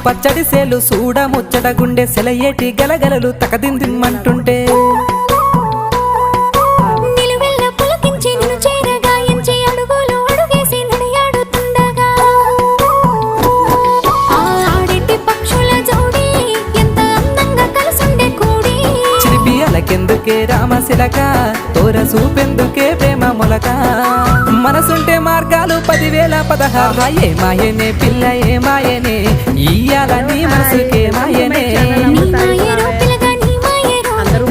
పచ్చడి సేలు సూడ ముచ్చట గుండె సెలయేటి గలగలలు తకదిందిమ్మంటుంటే కెందుకే రామశిలక తోర సూపెందుకే ప్రేమ మొలక మనసుంటే మార్గాలు 10,016 ఏ మాయనే పిల్ల ఏ మాయనే ఇయ్యాల నీ మనసుకే మాయనే అందరూ